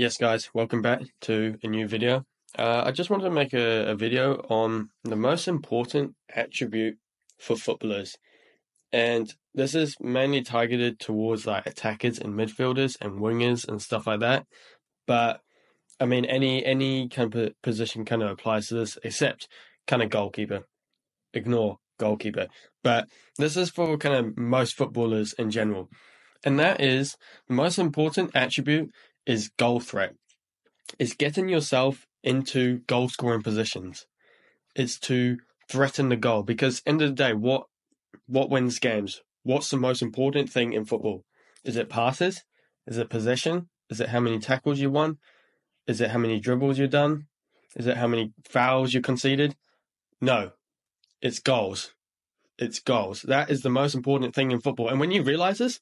Yes, guys, welcome back to a new video. I just wanted to make a video on the most important attribute for footballers. And this is mainly targeted towards like attackers and midfielders and wingers and stuff like that. But I mean, any kind of position kind of applies to this, except kind of goalkeeper. Ignore goalkeeper. But this is for kind of most footballers in general. And that is the most important attribute is goal threat. It's getting yourself into goal scoring positions. It's to threaten the goal because end of the day, what wins games? What's the most important thing in football? Is it passes? Is it possession? Is it how many tackles you won? Is it how many dribbles you've done? Is it how many fouls you conceded? No, it's goals. It's goals. That is the most important thing in football. And when you realize this,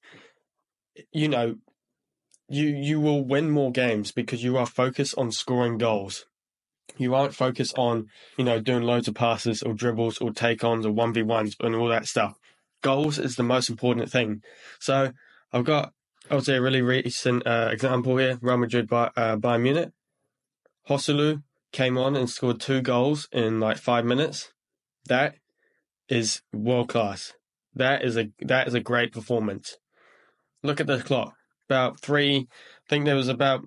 you will win more games because you are focused on scoring goals. You aren't focused on, doing loads of passes or dribbles or take-ons or 1v1s and all that stuff. Goals is the most important thing. So I've got, I would say, a really recent example here. Real Madrid by Bayern Munich. Joselu came on and scored 2 goals in like 5 minutes. That is world class. That is a great performance. Look at the clock. I think there was about,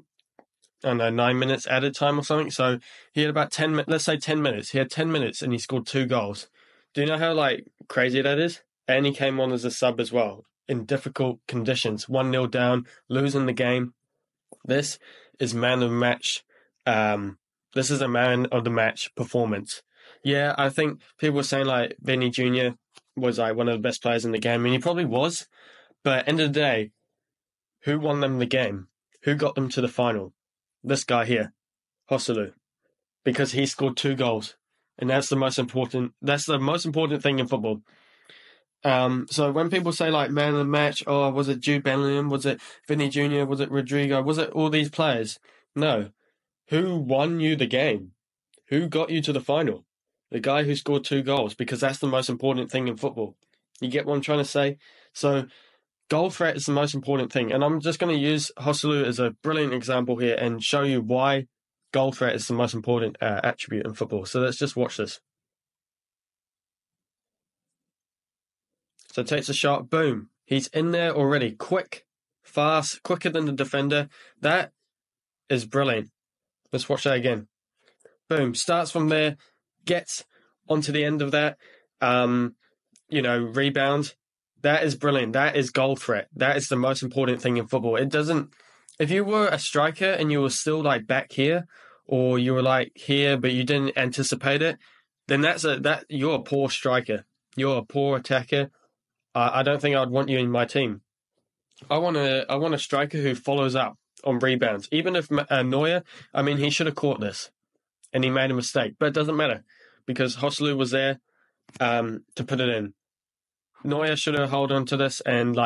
9 minutes added time or something. So he had about 10 minutes, let's say 10 minutes. He had 10 minutes and he scored 2 goals. Do you know how crazy that is? And he came on as a sub as well in difficult conditions. 1-0 down, losing the game. This is man of the match. This is a man of the match performance. Yeah, I think people were saying Vinny Jr. was one of the best players in the game. I mean, he probably was. But at the end of the day, who won them the game? Who got them to the final? This guy here, Joselu, because he scored 2 goals, and that's the most important. That's the most important thing in football. So when people say man of the match, oh, was it Jude Bellingham? Was it Vinny Jr.? Was it Rodrigo? Was it all these players? No. Who won you the game? Who got you to the final? The guy who scored 2 goals, because that's the most important thing in football. You get what I'm trying to say? So goal threat is the most important thing. And I'm just going to use Joselu as a brilliant example here and show you why goal threat is the most important attribute in football. So let's just watch this. So takes a shot, boom. He's in there already. Quick, fast, quicker than the defender. That is brilliant. Let's watch that again. Boom, starts from there, gets onto the end of that, rebound. That is brilliant. That is goal threat. That is the most important thing in football. If you were a striker and you were still back here, or you were here but you didn't anticipate it, then you're a poor striker. You're a poor attacker. I don't think I'd want you in my team. I want a striker who follows up on rebounds. Even if Neuer, he should have caught this, and he made a mistake, but it doesn't matter because Joselu was there to put it in. Neuer should have held on to this, and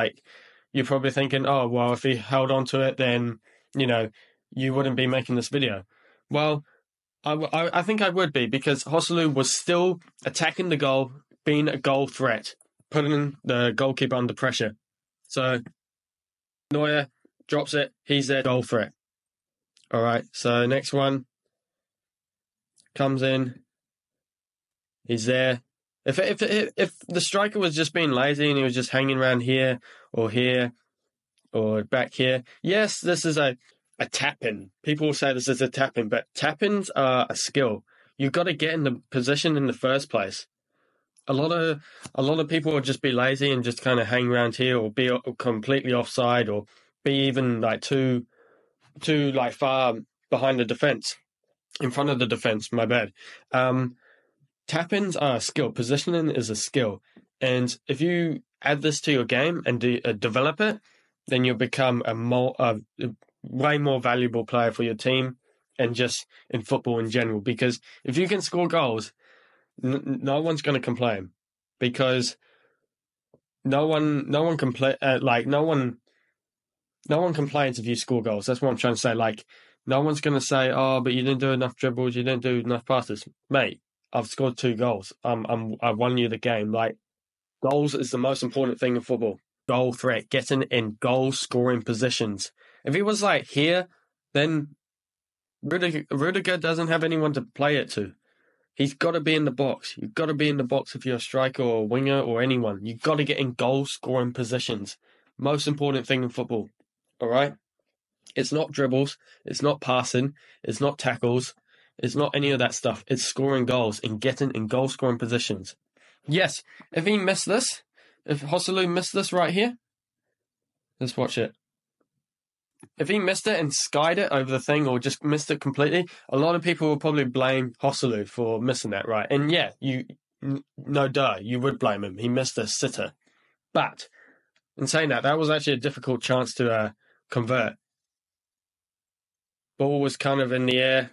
you're probably thinking, oh, well, if he held on to it, then, you wouldn't be making this video. Well, I think I would be, because Joselu was still attacking the goal, being a goal threat, putting the goalkeeper under pressure. So Neuer drops it, he's their goal threat. All right, so next one comes in, he's there. If the striker was just being lazy and he was just hanging around here or back here, yes, this is a tap-in. People will say this is a tap-in, but tap-ins are a skill. You've got to get in the position in the first place. A lot of people will just be lazy and just kind of hang around here or be completely offside or be even too far behind the defense, in front of the defense. My bad. Tap-ins are a skill. Positioning is a skill. And if you add this to your game and develop it, then you'll become a way more valuable player for your team and just in football in general. Because if you can score goals, no one's going to complain, because no one complains if you score goals. That's what I'm trying to say. No one's going to say, oh, but you didn't do enough dribbles, you didn't do enough passes. Mate, I've scored 2 goals. I won you the game. Goals is the most important thing in football. Goal threat, getting in goal scoring positions. If he was here then Rudiger doesn't have anyone to play it to. He's got to be in the box. You've got to be in the box if you're a striker or a winger or anyone. You've got to get in goal-scoring positions. Most important thing in football, all right? It's not dribbles. It's not passing. It's not tackles. It's not any of that stuff. It's scoring goals and getting in goal-scoring positions. Yes, if he missed this, if Joselu missed this right here, let's watch it. If he missed it and skied it over the thing or just missed it completely, a lot of people will probably blame Joselu for missing that, right? And yeah, no duh, you would blame him. He missed a sitter. But in saying that, that was actually a difficult chance to convert. Ball was kind of in the air.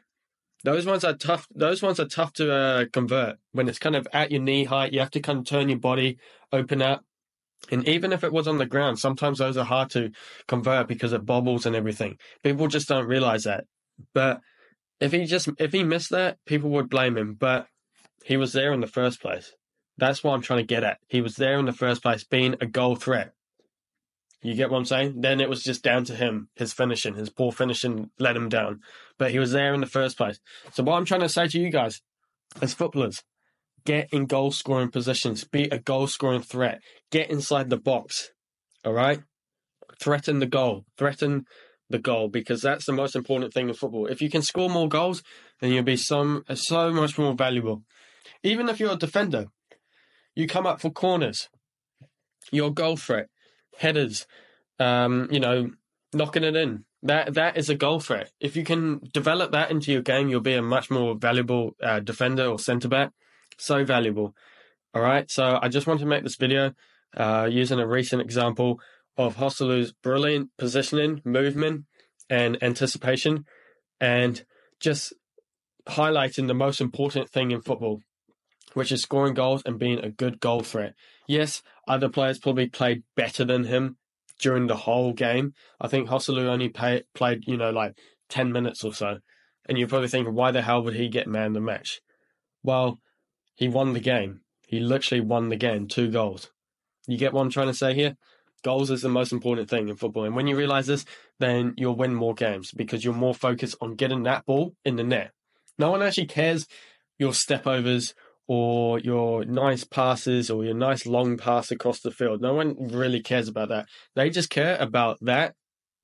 Those ones are tough. Those ones are tough to convert. When it's kind of at your knee height, you have to kind of turn your body, open up. And even if it was on the ground, sometimes those are hard to convert because it bobbles and everything. People just don't realize that. But if he missed that, people would blame him. But he was there in the first place. That's what I'm trying to get at. He was there in the first place, being a goal threat. You get what I'm saying? Then it was just down to him, his finishing, his poor finishing let him down. But he was there in the first place. So what I'm trying to say to you guys, as footballers, get in goal-scoring positions. Be a goal-scoring threat. Get inside the box. All right? Threaten the goal. Threaten the goal, because that's the most important thing in football. If you can score more goals, then you'll be so much more valuable. Even if you're a defender, you come up for corners. You're a goal threat. Headers, knocking it in. That is a goal threat. If you can develop that into your game, you'll be a much more valuable defender or centre-back. So valuable. All right. So I just want to make this video using a recent example of Joselu's brilliant positioning, movement, and anticipation, and just highlighting the most important thing in football, which is scoring goals and being a good goal threat. Yes, other players probably played better than him during the whole game. I think Joselu only played, like 10 minutes or so. And you're probably thinking, why the hell would he get man of the match? Well, he won the game. He literally won the game, 2 goals. You get what I'm trying to say here? Goals is the most important thing in football. And when you realize this, then you'll win more games because you're more focused on getting that ball in the net. No one actually cares your step overs or your nice passes or your nice long pass across the field. No one really cares about that. They just care about that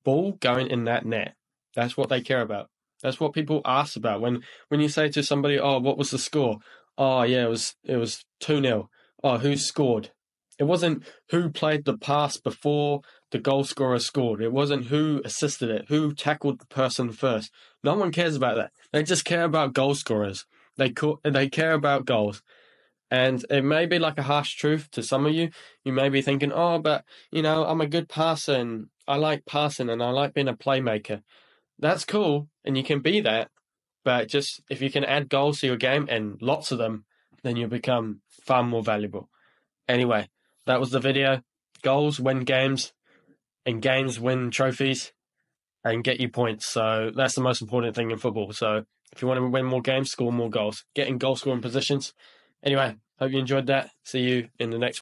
ball going in that net. That's what they care about. That's what people ask about. When you say to somebody, oh, what was the score? Oh, yeah, it was 2-0. Oh, who scored? It wasn't who played the pass before the goal scorer scored. It wasn't who assisted it, who tackled the person first. No one cares about that. They just care about goal scorers. They care about goals. And it may be like a harsh truth to some of you. You may be thinking, oh, but, I'm a good passer and I like passing and I like being a playmaker. That's cool, and you can be that. But just if you can add goals to your game, and lots of them, then you'll become far more valuable. Anyway, that was the video. Goals win games, and games win trophies, and get you points. So that's the most important thing in football. So if you want to win more games, score more goals. Get in goal-scoring positions. Anyway, hope you enjoyed that. See you in the next